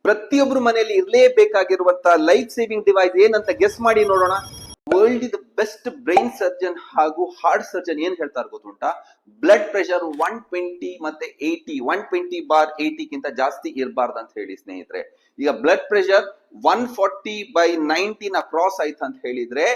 ಪ್ರತಿಯೊಬ್ಬರು ಮನೆಯಲ್ಲಿ ಇರಲೇಬೇಕಾಗಿರುವಂತ life saving device ಏನಂತ ಗೆಸ್ ಮಾಡಿ ನೋಡೋಣ. World is best brain surgeon ಹಾಗೂ ಹಾರ್ಟ್ ಸರ್ಜನ್ ಏನ್ ಹೇಳ್ತಾರೆ ಗೊತ್ತುಂಟಾ? ಬ್ಲಡ್ ಪ್ರೆಷರ್ 120 ಮತ್ತೆ 80, 120/80 ಗಿಂತ ಜಾಸ್ತಿ ಇರಬಾರ್ದು ಅಂತ ಹೇಳಿ ಸ್ನೇಹಿತರೆ. ಈಗ ಬ್ಲಡ್ ಪ್ರೆಷರ್ 140/90 ಕ್ರಾಸ್ ಆಯ್ತು ಅಂತ ಹೇಳಿದ್ರೆ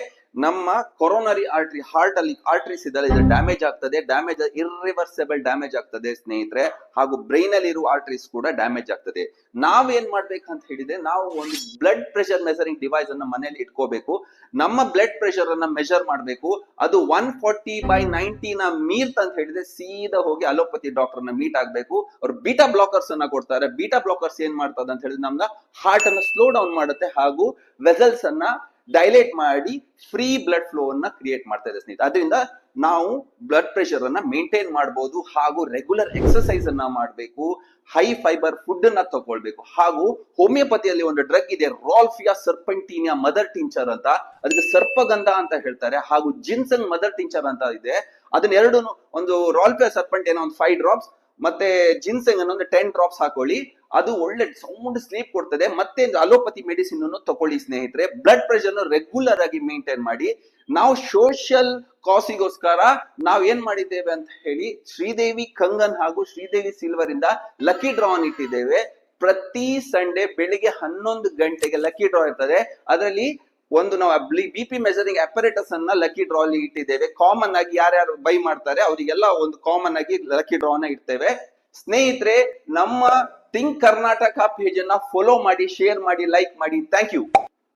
ನಮ್ಮ ಕೊರೋನರಿ ಆರ್ಟರಿ, ಹಾರ್ಟ್ ಅಲ್ಲಿ ಆರ್ಟರೀಸ್ ಇದೆಲ್ಲ ಇದು ಡ್ಯಾಮೇಜ್ ಆಗ್ತದೆ. ಡ್ಯಾಮೇಜ್ ಇರ್ರಿವರ್ಸಬಲ್ ಡ್ಯಾಮೇಜ್ ಆಗ್ತದೆ ಸ್ನೇಹಿತರೆ. ಹಾಗೂ ಬ್ರೈನ್ ಅಲ್ಲಿ ಇರುವ ಆರ್ಟರೀಸ್ ಕೂಡ ಡ್ಯಾಮೇಜ್ ಆಗ್ತದೆ. ನಾವೇನ್ ಮಾಡ್ಬೇಕಂತ ಹೇಳಿದ್ರೆ, ನಾವು ಒಂದು ಬ್ಲಡ್ ಪ್ರೆಷರ್ ಮೆಸರಿಂಗ್ ಡಿವೈಸ್ ಅನ್ನ ಮನೇಲಿ ಇಟ್ಕೋಬೇಕು. ನಮ್ಮ ಬ್ಲಡ್ ಪ್ರೆಷರ್ ಅನ್ನ ಮೆಜರ್ ಮಾಡಬೇಕು. ಅದು 140/90 ಮೀರ್ತ್ ಅಂತ ಹೇಳಿದ್ರೆ ಸೀದಾ ಹೋಗಿ ಅಲೋಪತಿ ಡಾಕ್ಟರ್ ನ ಮೀಟ್ ಆಗ್ಬೇಕು. ಅವ್ರು ಬೀಟಾ ಬ್ಲಾಕರ್ಸ್ ಅನ್ನ ಕೊಡ್ತಾರೆ. ಬೀಟಾ ಬ್ಲಾಕರ್ಸ್ ಏನ್ ಮಾಡ್ತದೆ ಅಂತ ಹೇಳಿದ್ರೆ ನಮ್ನ ಹಾರ್ಟ್ ಅನ್ನ ಸ್ಲೋ ಡೌನ್ ಮಾಡುತ್ತೆ ಹಾಗೂ ವೆಸಲ್ಸ್ ಅನ್ನ ಡೈಲೇಟ್ ಮಾಡಿ ಫ್ರೀ ಬ್ಲಡ್ ಫ್ಲೋ ಅನ್ನ ಕ್ರಿಯೇಟ್ ಮಾಡ್ತಾ ಇದೆ ಸ್ನೇಹಿತರೆ. ಅದರಿಂದ ನಾವು ಬ್ಲಡ್ ಪ್ರೆಷರ್ ಅನ್ನ ಮೇಂಟೈನ್ ಮಾಡಬಹುದು ಹಾಗೂ ರೆಗ್ಯುಲರ್ ಎಕ್ಸರ್ಸೈಸ್ ಅನ್ನ ಮಾಡಬೇಕು. ಹೈ ಫೈಬರ್ ಫುಡ್ ಅನ್ನ ತಗೊಳ್ಬೇಕು. ಹಾಗೂ ಹೋಮಿಯೋಪತಿಯಲ್ಲಿ ಒಂದು ಡ್ರಗ್ ಇದೆ, ರಾಲ್ಫಿಯಾ ಸರ್ಪೆಂಟಿನಿಯಾ ಮದರ್ ಟಿಂಚರ್ ಅಂತ, ಅದಕ್ಕೆ ಸರ್ಪಗಂಧ ಅಂತ ಹೇಳ್ತಾರೆ. ಹಾಗೂ ಜಿನ್ಸನ್ ಮದರ್ ಟಿಂಚರ್ ಅಂತ ಇದೆ. ಅದನ್ನೆರಡು, ಒಂದು ರಾಲ್ಫಿಯಾ ಸರ್ಪೆಂಟಿನ ಒಂದು 5 ಡ್ರಾಪ್ಸ್ ಮತ್ತೆ ಜಿನ್ಸೆಂಗ್ ಅನ್ನೋ ಒಂದು 10 ಡ್ರಾಪ್ಸ್ ಹಾಕೊಳ್ಳಿ. ಅದು ಒಳ್ಳೆ ಸೌಂಡ್ ಸ್ಲೀಪ್ ಕೊಡ್ತದೆ. ಮತ್ತೆ ಅಲೋಪತಿ ಮೆಡಿಸಿನ್ ಅನ್ನು ತಗೊಳ್ಳಿ ಸ್ನೇಹಿತರೆ. ಬ್ಲಡ್ ಪ್ರೆಷರ್ ರೆಗ್ಯುಲರ್ ಆಗಿ ಮೇಂಟೈನ್ ಮಾಡಿ. ನಾವು ಸೋಷಿಯಲ್ ಕಾಸಿಗೋಸ್ಕರ ನಾವ್ ಏನ್ ಮಾಡಿದ್ದೇವೆ ಅಂತ ಹೇಳಿ, ಶ್ರೀದೇವಿ ಕಂಗನ್ ಹಾಗೂ ಶ್ರೀದೇವಿ ಸಿಲ್ವರ್ ಇಂದ ಲಕ್ಕಿ ಡ್ರಾ ಇಟ್ಟಿದ್ದೇವೆ. ಪ್ರತಿ ಸಂಡೇ ಬೆಳಿಗ್ಗೆ 11 ಗಂಟೆಗೆ ಲಕ್ಕಿ ಡ್ರಾ ಇರ್ತದೆ. ಅದರಲ್ಲಿ ಒಂದು ನಾವು BP ಮೆಜರಿಂಗ್ ಅಪರೇಟಸ್ ಅನ್ನ ಲಕ್ಕಿ ಡ್ರಾ ಅಲ್ಲಿ ಇಟ್ಟಿದ್ದೇವೆ. ಕಾಮನ್ ಆಗಿ ಯಾರ್ಯಾರು ಬೈ ಮಾಡ್ತಾರೆ ಅವರಿಗೆಲ್ಲ ಒಂದು ಕಾಮನ್ ಆಗಿ ಲಕ್ಕಿ ಡ್ರಾ ನ ಇಡ್ತೇವೆ ಸ್ನೇಹಿತರೆ. ನಮ್ಮ ಥಿಂಕ್ ಕರ್ನಾಟಕ ಪೇಜ್ ಅನ್ನ ಫಾಲೋ ಮಾಡಿ, ಶೇರ್ ಮಾಡಿ, ಲೈಕ್ ಮಾಡಿ. Thank you.